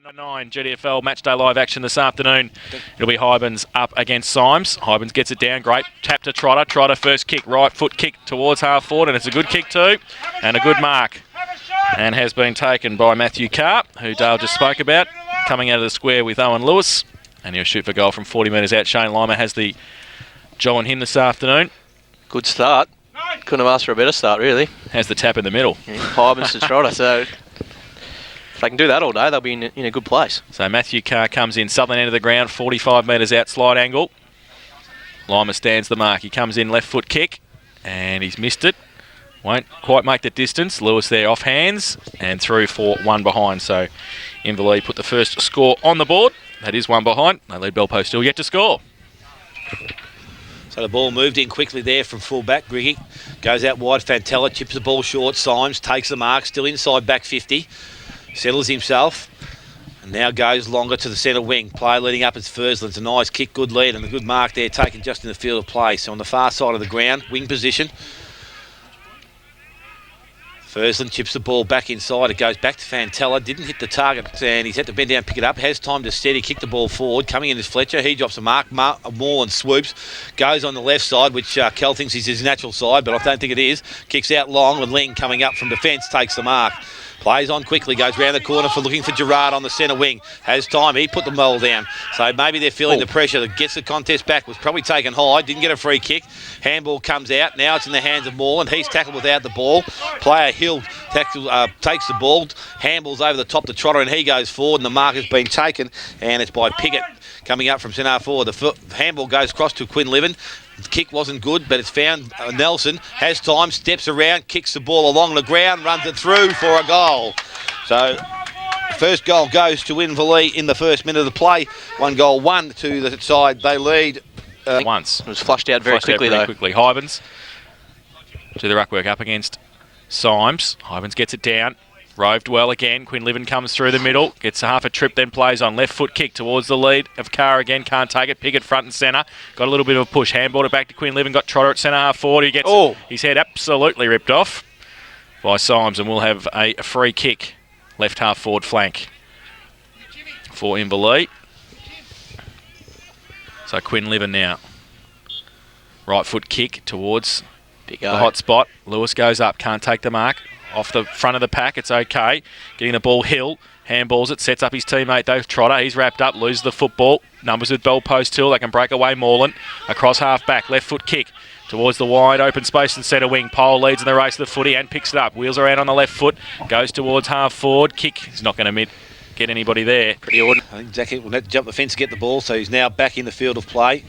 Round 9 GDFL Matchday Live action this afternoon. It'll be Hybens up against Symes. Hybens gets it down, great tap to Trotter. Trotter first kick, right foot kick towards half forward, and it's a good kick too, and a good mark. And has been taken by Matthew Carr, who Dale just spoke about, coming out of the square with Owen Lewis. And he'll shoot for goal from 40 metres out. Shane Lima has the job on him this afternoon. Good start. Couldn't have asked for a better start, really. Has the tap in the middle. Yeah, Hybens to Trotter, so if they can do that all day, they'll be in a good place. So Matthew Carr comes in, southern end of the ground, 45 metres out, slide angle. Lima stands the mark. He comes in, left foot kick, and he's missed it. Won't quite make the distance. Lewis there off hands and through for one behind. So Inverleigh put the first score on the board. That is one behind. They lead Belpost still yet to score. So the ball moved in quickly there from full back. Griggy goes out wide. Fantella chips the ball short. Symes takes the mark. Still inside back 50. Settles himself. And now goes longer to the centre wing. Play leading up as Fursland. It's a nice kick, good lead, and a good mark there taken just in the field of play. So on the far side of the ground, wing position. Fursland chips the ball back inside. It goes back to Fantella. Didn't hit the target, and he's had to bend down and pick it up. Has time to steady, kick the ball forward. Coming in is Fletcher. He drops a mark. Moreland swoops. Goes on the left side, which Kel thinks is his natural side, but I don't think it is. Kicks out long, with Ling coming up from defence. Takes the mark. Plays on quickly, goes round the corner for looking for Gerard on the centre wing. Has time, he put the ball down. So maybe they're feeling the pressure that gets the contest back. Was probably taken high, didn't get a free kick. Handball comes out, now it's in the hands of Moreland. He's tackled without the ball. Player Hill takes the ball, handballs over the top to Trotter, and he goes forward, and the mark has been taken, and it's by Piggott coming up from centre forward. The handball goes across to Quinlivan. The kick wasn't good, but it's found Nelson. Has time, steps around, kicks the ball along the ground, runs it through for a goal. So, first goal goes to Inverleigh in the first minute of the play. 1-1 to the side. They lead once. It was flushed out very quickly, though. Hybens to the ruckwork up against Symes. Hybens gets it down. Roved well again. Quinlivan comes through the middle. Gets half a trip, then plays on. Left foot kick towards the lead of Carr again. Can't take it. Piggott front and centre. Got a little bit of a push. Handballed it back to Quinlivan. Got Trotter at centre half forward. He gets his head absolutely ripped off by Symes, and we'll have a free kick left half forward flank for Inverleigh. So Quinlivan now. Right foot kick towards the hot spot. Lewis goes up. Can't take the mark. Off the front of the pack, it's okay. Getting the ball, Hill. Handballs it, sets up his teammate though, Trotter. He's wrapped up, loses the football. Numbers with Belpost Hill. They can break away Moreland. Across half back, left foot kick towards the wide open space in centre wing. Pole leads in the race to the footy and picks it up. Wheels around on the left foot. Goes towards half forward. Kick. He's not going to get anybody there. Pretty ordinary. I think Zach will have to jump the fence to get the ball, so he's now back in the field of play.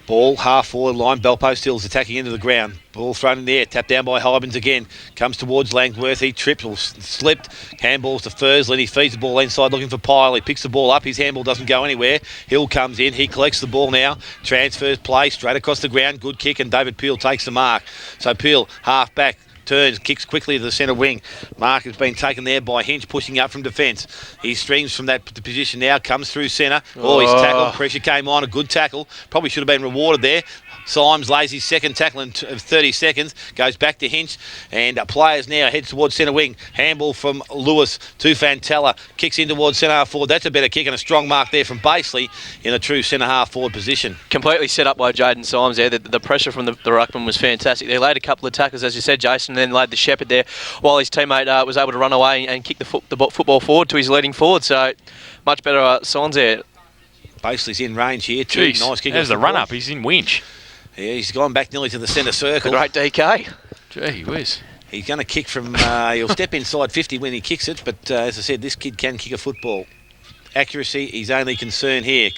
Ball, half forward line, Belpost Hill's attacking into the ground. Ball thrown in the air, tapped down by Hybens again. Comes towards Langworth, he tripped or slipped. Handballs to Fursland, he feeds the ball inside looking for Pyle. He picks the ball up, his handball doesn't go anywhere. Hill comes in, he collects the ball now. Transfers play, straight across the ground, good kick, and David Peel takes the mark. So Peel, half back, turns, kicks quickly to the centre wing. Mark has been taken there by Hinch, pushing up from defence. He streams from that position now, comes through centre. He's tackled, pressure came on, a good tackle. Probably should have been rewarded there. Symes lays his second tackle in 30 seconds, goes back to Hinch, and players now heads towards centre wing. Handball from Lewis to Fantella, kicks in towards centre half forward. That's a better kick and a strong mark there from Basely in a true centre half forward position. Completely set up by Jaden Symes there. The pressure from the ruckman was fantastic. They laid a couple of tackles, as you said, Jason, and then laid the shepherd there while his teammate was able to run away and kick the football forward to his leading forward. So much better signs there. Basely's in range here too. Jeez, nice kick. There's the run up. He's in winch. Yeah, he's gone back nearly to the centre circle. The great DK. Gee whiz. He's going to kick from, he'll step inside 50 when he kicks it, but as I said, this kid can kick a football. Accuracy, his only concern here.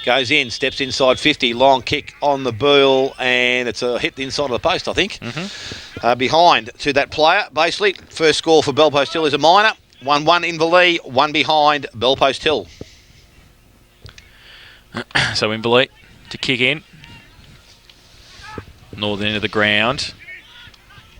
Goes in, steps inside 50, long kick on the ball, and it's a hit inside of the post, I think. Behind to that player, basically. First score for Belpost Hill is a minor. 1-1 Inverleigh, one behind Belpost Hill. So Inverleigh to kick in. Northern end of the ground.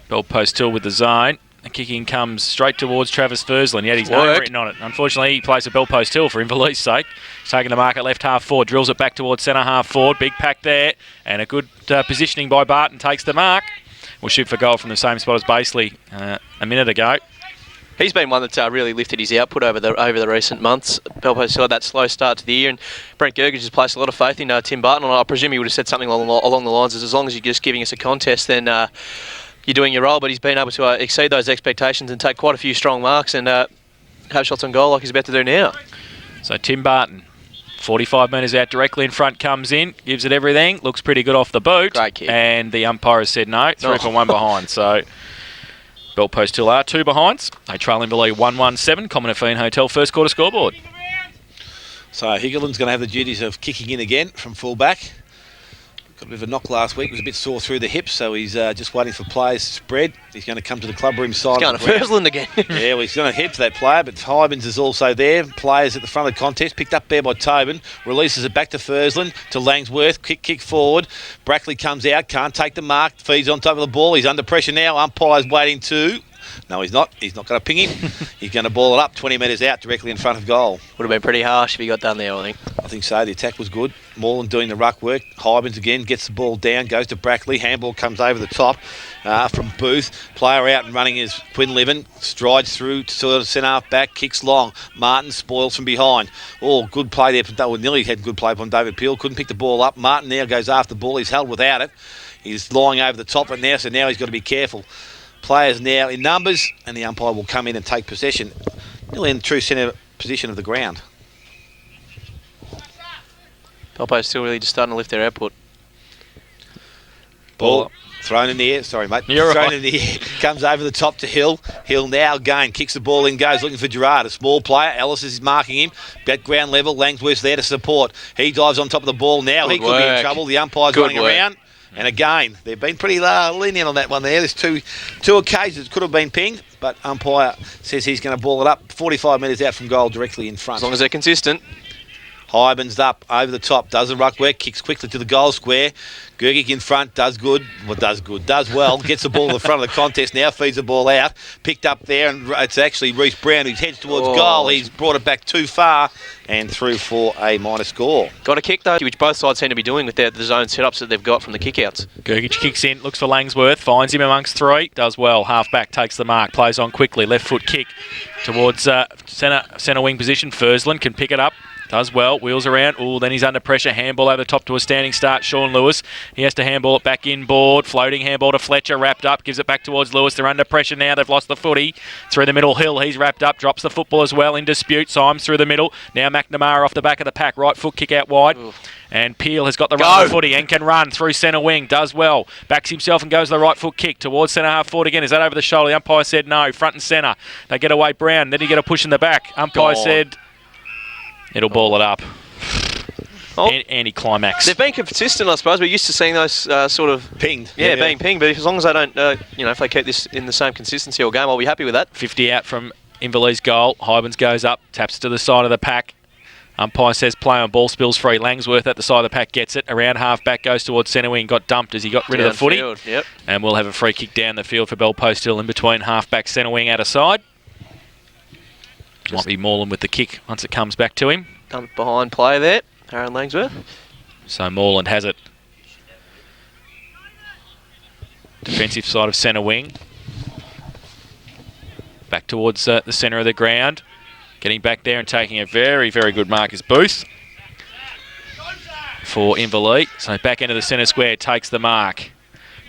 Belpost Hill with the zone. The kicking comes straight towards Travis Fursland. He had his name written on it. Unfortunately, he plays at Belpost Hill for Inverleigh's sake. He's taking the mark at left half forward. Drills it back towards centre half forward. Big pack there. And a good positioning by Barton takes the mark. We'll shoot for goal from the same spot as Basely a minute ago. He's been one that's really lifted his output over the recent months. Belpost still had that slow start to the year, and Brent Gergich has placed a lot of faith in Tim Barton. And I presume he would have said something along the lines of, as long as you're just giving us a contest, then you're doing your role. But he's been able to exceed those expectations and take quite a few strong marks and have shots on goal like he's about to do now. So Tim Barton, 45 metres out, directly in front, comes in, gives it everything, looks pretty good off the boot. Great kick. And the umpire has said no, 3 for 1 behind. So Belpost still are 2 behinds. They trail Inverleigh 1-1-7. Common Affine Hotel first quarter scoreboard. So Higeland's going to have the duties of kicking in again from full-back. Got a bit of a knock last week, was a bit sore through the hips, so he's just waiting for players to spread. He's going to come to the club room side. He's going to Fursland again. Yeah, well, he's going to head to that player, but Hybens is also there. Players at the front of the contest, picked up there by Tobin, releases it back to Fursland, to Langsworth, kick forward. Brackley comes out, can't take the mark, feeds on top of the ball. He's under pressure now, umpire's waiting too. No, he's not. He's not going to ping him. He's going to ball it up 20 metres out directly in front of goal. Would have been pretty harsh if he got done there, I think. I think so. The attack was good. Morland doing the ruck work. Hybens again gets the ball down, goes to Brackley. Handball comes over the top from Booth. Player out and running is Quinlivan. Strides through to sort of centre half back, kicks long. Martin spoils from behind. Oh, good play there. But nearly had good play from David Peel. Couldn't pick the ball up. Martin now goes after the ball. He's held without it. He's lying over the top of it now, so now he's got to be careful. Players now in numbers, and the umpire will come in and take possession, nearly in the true centre position of the ground. Belpost still really just starting to lift their output. Ball thrown in the air. Sorry, mate. You're thrown right. in the air. Comes over the top to Hill. Hill now again kicks the ball in, goes looking for Gerard. A small player. Ellis is marking him. At ground level, Langsworth's there to support. He dives on top of the ball now. He could be in trouble. The umpire's running around. And again, they've been pretty lenient on that one there. There's two occasions could have been pinged, but umpire says he's going to ball it up 45 metres out from goal directly in front. As long as they're consistent. Hybens up over the top, does the ruck work, kicks quickly to the goal square. Gergich in front, does well, gets the ball to the front of the contest, now feeds the ball out, picked up there, and it's actually Reece Brown who heads towards goal. He's brought it back too far and through for a minor score. Got a kick though, which both sides seem to be doing with the zone setups that they've got from the kickouts. Gergich kicks in, looks for Langsworth, finds him amongst 3, does well. Half-back takes the mark, plays on quickly, left foot kick towards centre wing position. Fursland can pick it up. Does well, wheels around. Oh, then he's under pressure. Handball over the top to a standing start. Sean Lewis. He has to handball it back inboard. Floating handball to Fletcher. Wrapped up. Gives it back towards Lewis. They're under pressure now. They've lost the footy. Through the middle, Hill. He's wrapped up. Drops the football as well. In dispute. Symes through the middle. Now McNamara off the back of the pack. Right foot kick out wide. Ooh. And Peel has got the run of the footy and can run through centre wing. Does well. Backs himself and goes to the right foot kick towards centre half forward again. Is that over the shoulder? The umpire said no. Front and centre. They get away Brown. Then he get a push in the back. Umpire said it'll ball it up. Anti-climax. They've been consistent, I suppose. We're used to seeing those sort of pinged. Yeah, being pinged. But as long as they don't, if they keep this in the same consistency all game, I'll be happy with that. 50 out from Inverleigh's goal. Hybens goes up, taps to the side of the pack. Umpire says play on, ball spills free. Langsworth at the side of the pack gets it. Around half back, goes towards centre wing. Got dumped as he got rid of the footy. Yep. And we'll have a free kick down the field for Belpost still in between half back, centre wing out of side. Might be Morland with the kick once it comes back to him. Dumped behind play there. Aaron Langsworth. So Morland has it. Defensive side of centre wing. Back towards the centre of the ground. Getting back there and taking a very, very good mark is Booth for Inverleigh. So back into the centre square, takes the mark.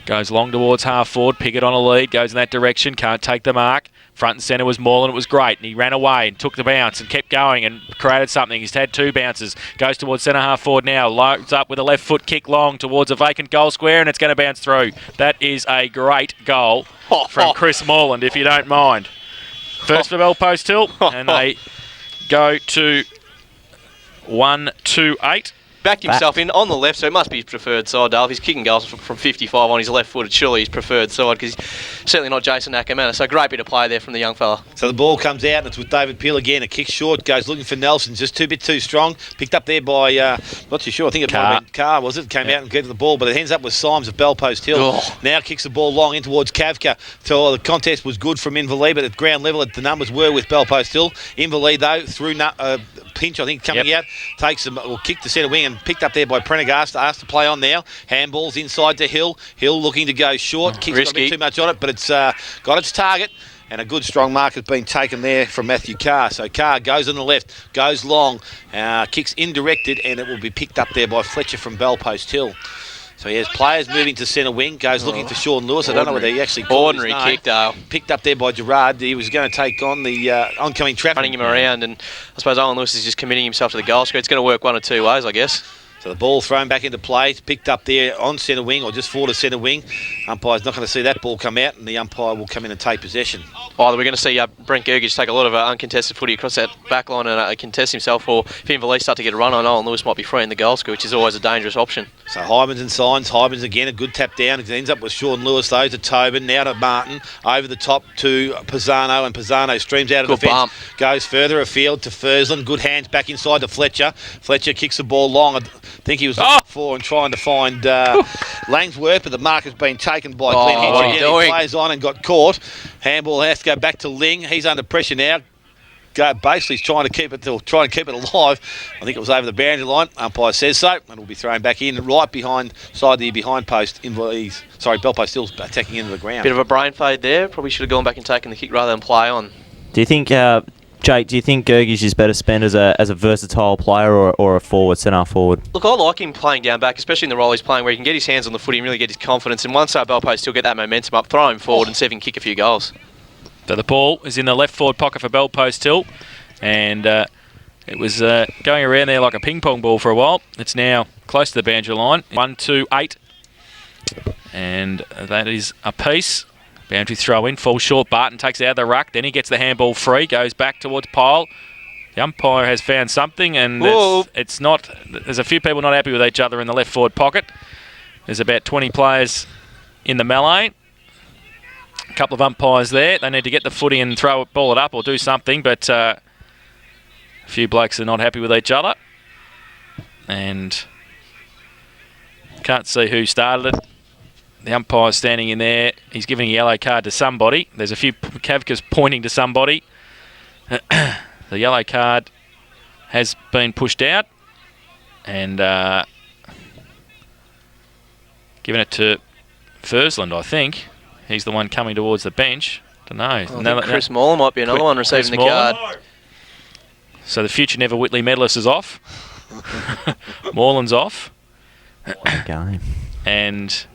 Goes long towards half forward, Pickett on a lead, goes in that direction, can't take the mark. Front and centre was Morland, it was great, and he ran away and took the bounce and kept going and created something. He's had 2 bounces, goes towards centre half forward now, loads up with a left foot kick long towards a vacant goal square, and it's going to bounce through. That is a great goal from Chris Morland, if you don't mind. First for Belpost Hill, and they go to 1-2-8. Backed himself in on the left, so it must be his preferred side, Dale. If he's kicking goals from 55 on his left foot, it's surely his preferred side, because he's certainly not Jason Akamana. So great bit of play there from the young fella. So the ball comes out, and it's with David Peel again. A kick short, goes looking for Nelson, just a bit too strong. Picked up there by, not too sure, I think it might have been Carr, was it? Came out and get to the ball, but it ends up with Symes of Belpost Hill. Now kicks the ball long in towards Kavka. So the contest was good from Inverleigh, but at ground level, the numbers were with Belpost Hill. Inverleigh, though, through pinch, I think, coming out, takes them, will kick the centre wing and picked up there by Prendergast, asked to play on now. Handballs inside to Hill. Hill looking to go short. Kicks got a bit too much on it, but it's got its target. and a good strong mark has been taken there from Matthew Carr. So Carr goes on the left, goes long, kicks indirected, and it will be picked up there by Fletcher from Bell Post Hill. So he has players moving to centre wing, goes looking for Sean Lewis. I don't know whether he actually called his name. Ordinary kick, Dale. Picked up there by Gerard. He was going to take on the oncoming traffic. Running him around, and I suppose Owen Lewis is just committing himself to the goal square. It's going to work one or two ways, I guess. So the ball thrown back into play. It's picked up there on centre wing, or just forward of centre wing. Umpire's not going to see that ball come out, and the umpire will come in and take possession. Either we're going to see Brent Gergich take a lot of uncontested footy across that back line and contest himself, or if Inverleigh start to get a run on, Owen Lewis might be free in the goal square, which is always a dangerous option. So Hymans and signs. Hymans again, a good tap down. It ends up with Sean Lewis, though, to Tobin. Now to Martin. Over the top to Pisano, and Pisano streams out of the fence. Goes further afield to Fursland. Good hands back inside to Fletcher. Fletcher kicks the ball long. I think he was looking for and trying to find Langsworth, but the mark has been taken by Glenn Hitch. What are you doing? He plays on and got caught. Handball has to go back to Ling. He's under pressure now. Basically he's trying to keep it alive. I think it was over the boundary line. Umpire says so, and it'll be thrown back in right behind the behind post. Bell Post Hill's attacking into the ground. Bit of a brain fade there. Probably should have gone back and taken the kick rather than play on. Do you think, Jake, Gergich is better spent as a versatile player or a forward, centre forward? Look, I like him playing down back, especially in the role he's playing where he can get his hands on the footy and really get his confidence. And once Bell Post still get that momentum up, throw him forward and see if he can kick a few goals. So the ball is in the left forward pocket for Bell Post Hill, and it was going around there like a ping pong ball for a while. It's now close to the boundary line. 1-2-8, and that is a piece. Boundary throw in, falls short. Barton takes it out of the ruck. Then he gets the handball free, goes back towards Pyle. The umpire has found something, and it's not. There's a few people not happy with each other in the left forward pocket. There's about 20 players in the melee. A couple of umpires there. They need to get the footy and ball it up or do something, but a few blokes are not happy with each other. And can't see who started it. The umpire's standing in there. He's giving a yellow card to somebody. There's a few Kavkas pointing to somebody. The yellow card has been pushed out and given it to Fursland, I think. He's the one coming towards the bench. Don't know. Chris Moore might be another one receiving the card. So the future Never Whitley medalist is off. Moreland's off. Game. And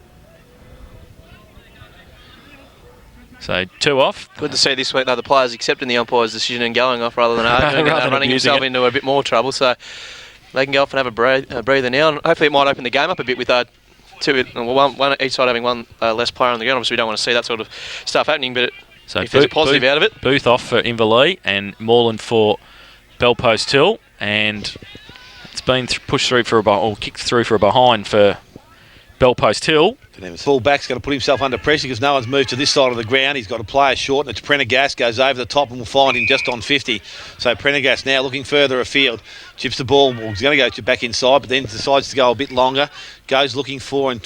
so 2 off. Good to see this week the players accepting the umpire's decision and going off rather than arguing and running himself into a bit more trouble. So they can go off and have a breather now. And hopefully it might open the game up a bit with one each side having one less player on the ground. Obviously we don't want to see that sort of stuff happening, but if there's a positive out of it. Booth off for Inverleigh and Moreland for Bell Post Hill, and it's been pushed through kicked through for a behind for Bell Post Hill. Full back's going to put himself under pressure because no one's moved to this side of the ground. He's got a player short, and it's Prendergast goes over the top and we'll find him just on 50. So Prendergast now looking further afield. Chips the ball. He's going to go back inside, but then decides to go a bit longer. Goes looking for and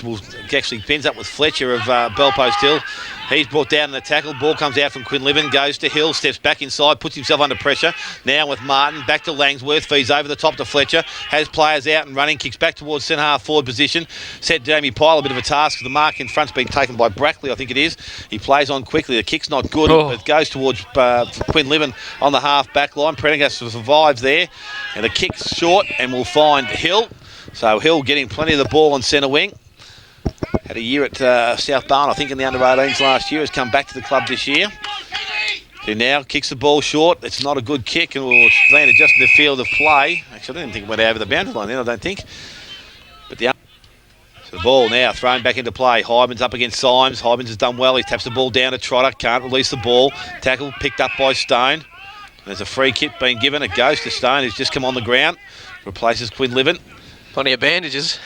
actually bends up with Fletcher of Bell Post Hill. He's brought down in the tackle. Ball comes out from Quinlivan, goes to Hill, steps back inside, puts himself under pressure. Now with Martin, back to Langsworth, feeds over the top to Fletcher, has players out and running, kicks back towards centre half forward position. Set Jamie Pyle a bit of a task. The mark in front's been taken by Brackley, I think it is. He plays on quickly. The kick's not good. It goes towards Quinlivan on the half back line. Prendergast survives there, and the kick's short, and we'll find Hill. So Hill getting plenty of the ball on centre wing. Had a year at South Barn, I think, in the under-18s last year. Has come back to the club this year. Who now kicks the ball short. It's not a good kick, and will land it just in the field of play. Actually, I didn't think it went over the boundary line then, I don't think. But so the ball now thrown back into play. Hymans up against Symes. Hymans has done well. He taps the ball down to Trotter. Can't release the ball. Tackle picked up by Stone. There's a free kick being given. It goes to Stone, who's just come on the ground. Replaces Quinlivan. Plenty of bandages.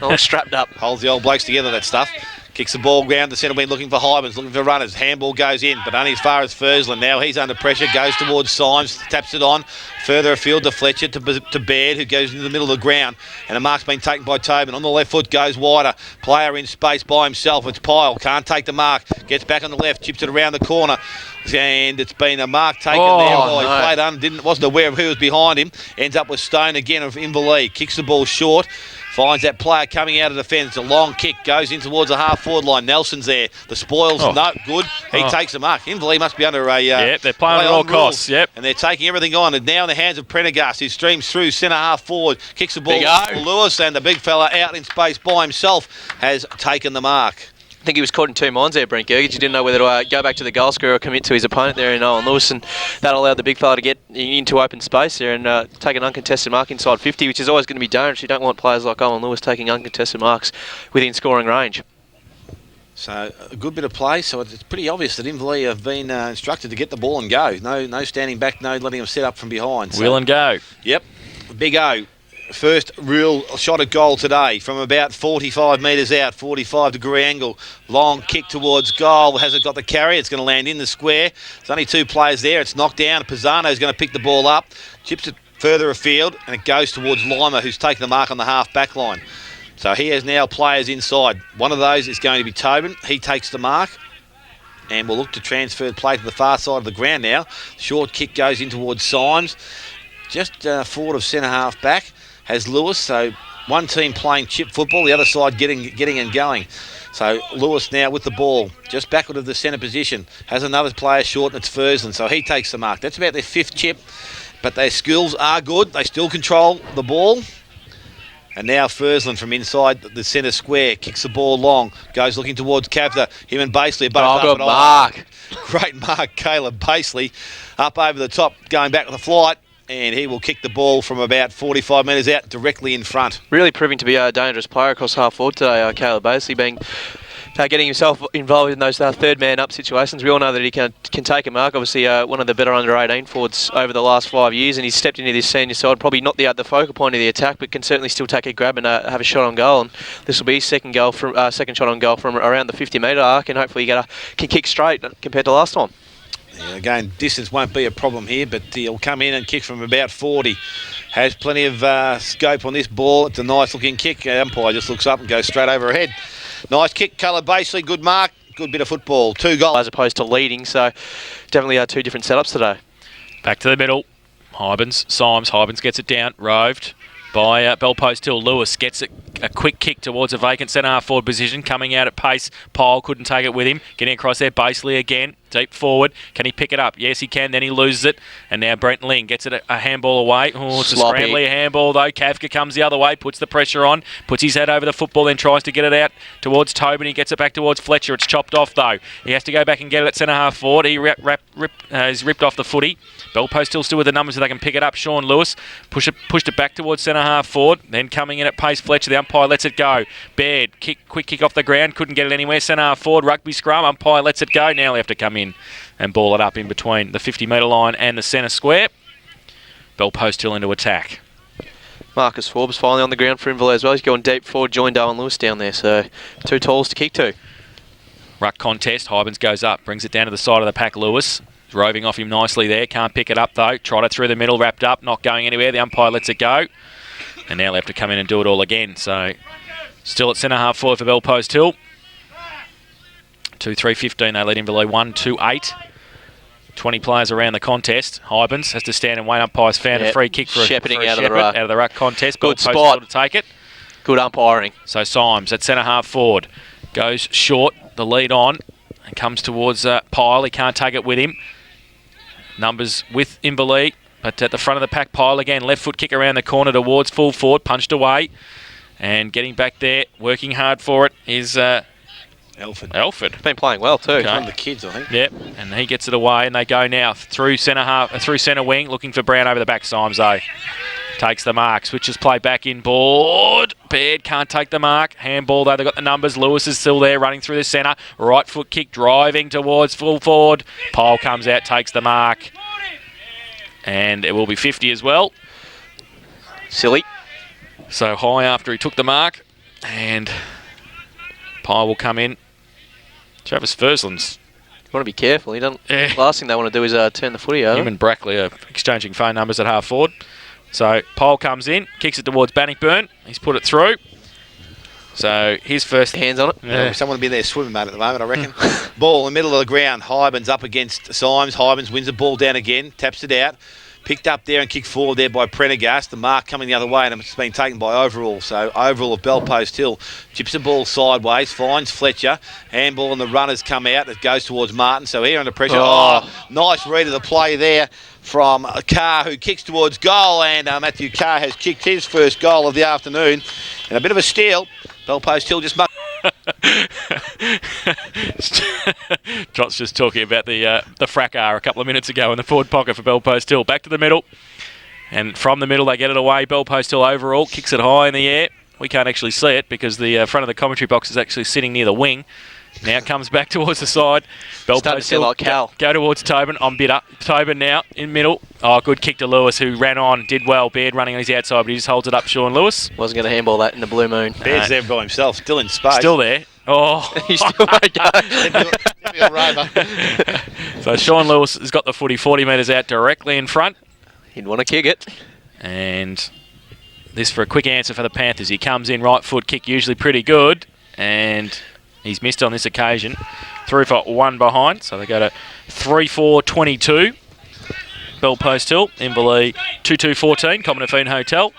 All strapped up. Holds the old blokes together, that stuff. Kicks the ball round the centre wing, looking for Hymans, looking for runners. Handball goes in, but only as far as Fursland. Now he's under pressure, goes towards Symes, taps it on. Further afield to Fletcher, to Baird, who goes into the middle of the ground. And a mark's been taken by Tobin. On the left foot, goes wider. Player in space by himself. It's Pyle, can't take the mark. Gets back on the left, chips it around the corner. And it's been a mark taken Oh, there. Well, he no. played wasn't aware of who was behind him. Ends up with Stone again of Inverleigh. Kicks the ball short. Finds that player coming out of defence. It's a long kick. Goes in towards the half-forward line. Nelson's there. The spoils, no good. He takes the mark. Inverleigh must be under a... Yep, they're playing at all costs. Yep. And they're taking everything on. And now in the hands of Prendergast, who streams through centre half forward. Kicks the ball to Lewis. And the big fella out in space by himself has taken the mark. I think he was caught in two minds there, Brent Gergich. He didn't know whether to go back to the goal scorer or commit to his opponent there in Owen Lewis, and that allowed the big fella to get into open space there and take an uncontested mark inside 50, which is always going to be dangerous. You don't want players like Owen Lewis taking uncontested marks within scoring range. So a good bit of play. So it's pretty obvious that Inverleigh have been instructed to get the ball and go. No standing back, no letting them set up from behind. So, Will and go. Yep. Big O. First real shot at goal today from about 45 metres out, 45-degree angle. Long kick towards goal. Hasn't got the carry. It's going to land in the square. There's only two players there. It's knocked down. Pisano's going to pick the ball up. Chips it further afield, and it goes towards Lima, who's taken the mark on the half-back line. So he has now players inside. One of those is going to be Tobin. He takes the mark. And we'll look to transfer play to the far side of the ground now. Short kick goes in towards Symes. Just forward of centre-half back. Has Lewis, so one team playing chip football, the other side getting and going. So Lewis now with the ball, just backward of the centre position, has another player short, and it's Fursland, so he takes the mark. That's about their fifth chip, but their skills are good. They still control the ball. And now Fursland from inside the centre square, kicks the ball long, goes looking towards Kavner. Him and Basely are both good mark. Great mark, Caleb Basely, up over the top, going back with the flight. And he will kick the ball from about 45 metres out, directly in front. Really proving to be a dangerous player across half forward today, Caleb Basely, getting himself involved in those third man up situations. We all know that he can take a mark. Obviously, one of the better under 18 forwards over the last 5 years, and he's stepped into this senior side. Probably not the focal point of the attack, but can certainly still take a grab and have a shot on goal. And this will be his second shot on goal from around the 50-metre arc, and hopefully can kick straight compared to last time. Yeah, again, distance won't be a problem here, but he'll come in and kick from about 40. Has plenty of scope on this ball. It's a nice looking kick. Umpire just looks up and goes straight overhead. Nice kick, Caleb Basely, good mark, good bit of football. 2 goals. As opposed to leading, so definitely two different setups today. Back to the middle. Symes gets it down, roved by Bellpost Hill. Lewis gets a quick kick towards a vacant centre half forward position, coming out at pace. Pyle couldn't take it with him. Getting across there, Basely again, deep forward. Can he pick it up? Yes, he can. Then he loses it. And now Brent Ling gets it a handball away. Oh, it's Sloppy. a scrambly handball though. Kavka comes the other way, puts the pressure on, puts his head over the football, then tries to get it out towards Tobin. He gets it back towards Fletcher. It's chopped off though. He has to go back and get it at centre half forward. He's ripped off the footy. Bellpost still with the numbers so they can pick it up. Sean Lewis pushed it back towards centre half forward. Then coming in at pace, Fletcher. The umpire lets it go. Baird, quick kick off the ground. Couldn't get it anywhere. Centre half forward, rugby scrum. Umpire lets it go. Now they have to come in and ball it up in between the 50-metre line and the centre square. Bellpost Hill into attack. Marcus Forbes finally on the ground for Inverleigh as well. He's going deep forward, joined Owen Lewis down there, so 2 talls to kick to. Ruck contest. Hybens goes up, brings it down to the side of the pack. Lewis is roving off him nicely there. Can't pick it up though. Tried it through the middle, wrapped up, not going anywhere. The umpire lets it go. And now they have to come in and do it all again. So still at centre half forward for Bellpost Hill. 2-3-15. They lead Inverleigh 1-2-8. 20 players around the contest. Hybens has to stand and wait. Umpire's found a free kick for a shepherding out out of the ruck contest. Good Bellpost spot to take it. Good umpiring. So Symes at centre half forward goes short. The lead on and comes towards Pyle. He can't take it with him. Numbers with Inverleigh, but at the front of the pack, Pyle again. Left foot kick around the corner towards full forward. Punched away. And getting back there, working hard for it, is Elford. Been playing well too. Okay. One of the kids, I think. Yep, and he gets it away, and they go now through centre wing, looking for Brown over the back. Symes though takes the mark, switches play back inboard. Baird can't take the mark. Handball though, they've got the numbers. Lewis is still there, running through the centre. Right foot kick, driving towards full forward. Pyle comes out, takes the mark, and it will be 50 as well. Silly. So high after he took the mark, and Pyle will come in. Travis Fursland's. You want to be careful. He doesn't. Last thing they want to do is turn the footy over. Him and Brackley are exchanging phone numbers at half forward. So Pyle comes in, kicks it towards Bannockburn. He's put it through. So his first Hands on it. Yeah. Someone will be there swimming, mate, at the moment, I reckon. Ball in the middle of the ground. Hybens up against Symes. Hybens wins the ball down again, taps it out. Picked up there and kicked forward there by Prendergast. The mark coming the other way, and it's been taken by Overall. So Overall of Bellpost Hill chips the ball sideways, finds Fletcher. Handball and the runners come out. It goes towards Martin. So here under pressure. Oh, nice read of the play there from Carr, who kicks towards goal. And Matthew Carr has kicked his first goal of the afternoon. And a bit of a steal. Bellpost Hill just... Trot's just talking about the fracas a couple of minutes ago in the forward pocket for Bellpost Hill. Back to the middle, and from the middle they get it away. Bellpost Hill Overall kicks it high in the air. We can't actually see it because the front of the commentary box is actually sitting near the wing. Now it comes back towards the side. Bellpost Hill like Cal. Go towards Tobin. I'm bitter. Tobin now in middle. Oh, good kick to Lewis, who ran on, did well. Baird running on his outside, but he just holds it up. Sean Lewis wasn't going to handball that in the blue moon. Baird's there by himself, still in space. Still there. Oh, He still won't go. So Sean Lewis has got the footy 40 metres out directly in front. He'd want to kick it. And this for a quick answer for the Panthers. He comes in, right foot kick, usually pretty good. And he's missed on this occasion. Through for one behind. So they go to 3-4-22. Bellpost Hill, Inverleigh 2-2-14, Commonwealth Hotel.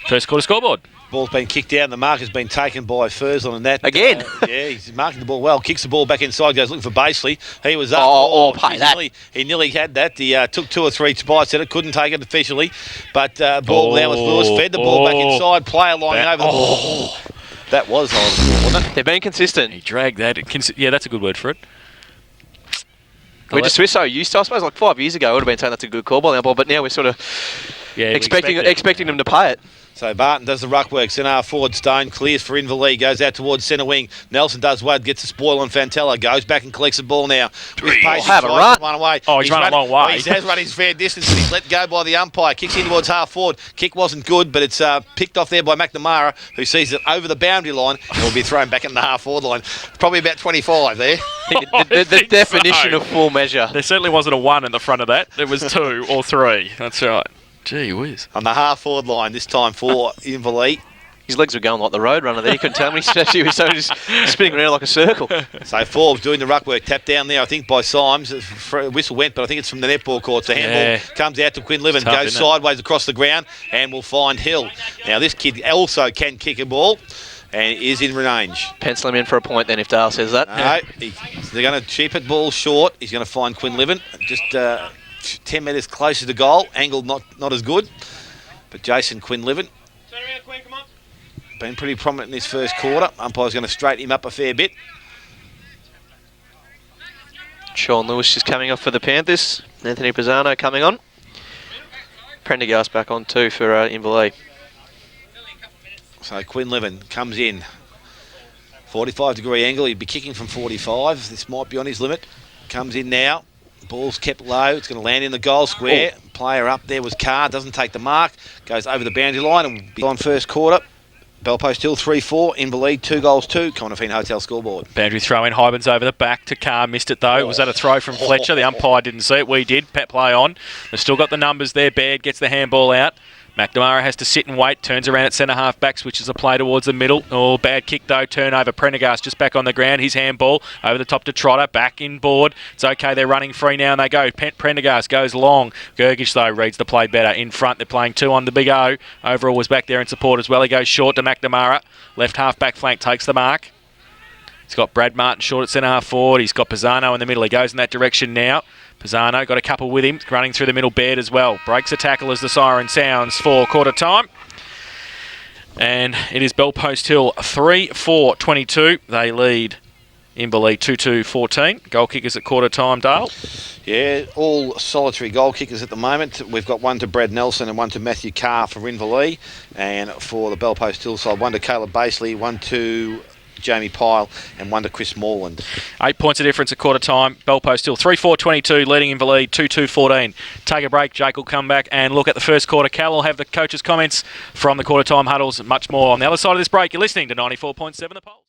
First quarter scoreboard. Ball's been kicked out and the mark has been taken by Fursland and that. Again? Yeah, he's marking the ball well. Kicks the ball back inside, goes looking for Baseley. He was up. Pay that. He nearly had that. He took 2 or 3 bites at it, couldn't take it officially. But ball now with Lewis, fed the ball back inside, player lying over the ball. That was horrible, wasn't it? They're being consistent. He dragged that. Yeah, that's a good word for it. We're just so used to, I suppose, like 5 years ago, I would have been saying that's a good call by now, but now we're sort of expecting them to pay it. So Barton does the ruck work. Centre forward, Stone clears for Inverleigh, goes out towards centre wing. Nelson does well, gets a spoil on Fantella, goes back and collects the ball now. Have a run. Away. Oh, he's run a long way. He has run his fair distance, and he's let go by the umpire. Kicks in towards half forward. Kick wasn't good, but it's picked off there by McNamara, who sees it over the boundary line and will be thrown back in the half forward line. Probably about 25 there. The definition of full measure. There certainly wasn't a 1 in the front of that. It was 2 or 3. That's right. Gee whiz. On the half forward line this time for Inverleigh. His legs were going like the road runner there. You couldn't tell me. He was just spinning around like a circle. So Forbes doing the ruck work. Tapped down there, I think, by Symes. Whistle went, but I think it's from the netball court. So handball comes out to Quinlivan, goes sideways across the ground, and will find Hill. Now, this kid also can kick a ball and is in range. Pencil him in for a point then if Dale says that. No, they're going to cheap it ball short. He's going to find Quinlivan. Just 10 metres closer to goal. Angle not as good. But Jason Quinlivan been pretty prominent in this first quarter. Umpire's going to straighten him up a fair bit. Sean Lewis just coming off for the Panthers. Anthony Pisano coming on. Prendergast back on too for Inverleigh. So Quinlivan comes in. 45-degree angle. He'd be kicking from 45. This might be on his limit. Comes in now. Ball's kept low. It's going to land in the goal square. Player up there was Carr. Doesn't take the mark. Goes over the boundary line and will be on first quarter. Bellpost Hill 3-4. Inverleigh 2-2. Commonwealth Hotel scoreboard. Boundary throw in. Hybens over the back to Carr. Missed it though. Was that a throw from Fletcher? The umpire didn't see it. We did. Pet play on. They've still got the numbers there. Baird gets the handball out. McNamara has to sit and wait, turns around at centre half back, switches the play towards the middle. Oh, bad kick though, turnover. Prendergast just back on the ground. His handball over the top to Trotter, back in board. It's okay, they're running free now and they go. Prendergast goes long. Gergish though reads the play better. In front, they're playing 2 on the big O. Overall was back there in support as well. He goes short to McNamara. Left half back flank takes the mark. He's got Brad Martin short at centre half forward. He's got Pisano in the middle. He goes in that direction now. Pisano got a couple with him, running through the middle. Baird as well. Breaks a tackle as the siren sounds for quarter time. And it is Bellpost Hill 3-4-22. They lead Inverleigh 2-2-14. Goal kickers at quarter time, Dale. Yeah, all solitary goal kickers at the moment. We've got one to Brad Nelson and one to Matthew Carr for Inverleigh. And for the Bellpost Hill side, one to Caleb Baseley, one to Jamie Pyle and one to Chris Morland. 8 points of difference at quarter time. Bellpost Hill 3-4-22, leading Inverleigh 2-2-14. Take a break. Jake will come back and look at the first quarter. Cal will have the coaches' comments from the quarter time huddles. Much more on the other side of this break. You're listening to 94.7 The Pulse.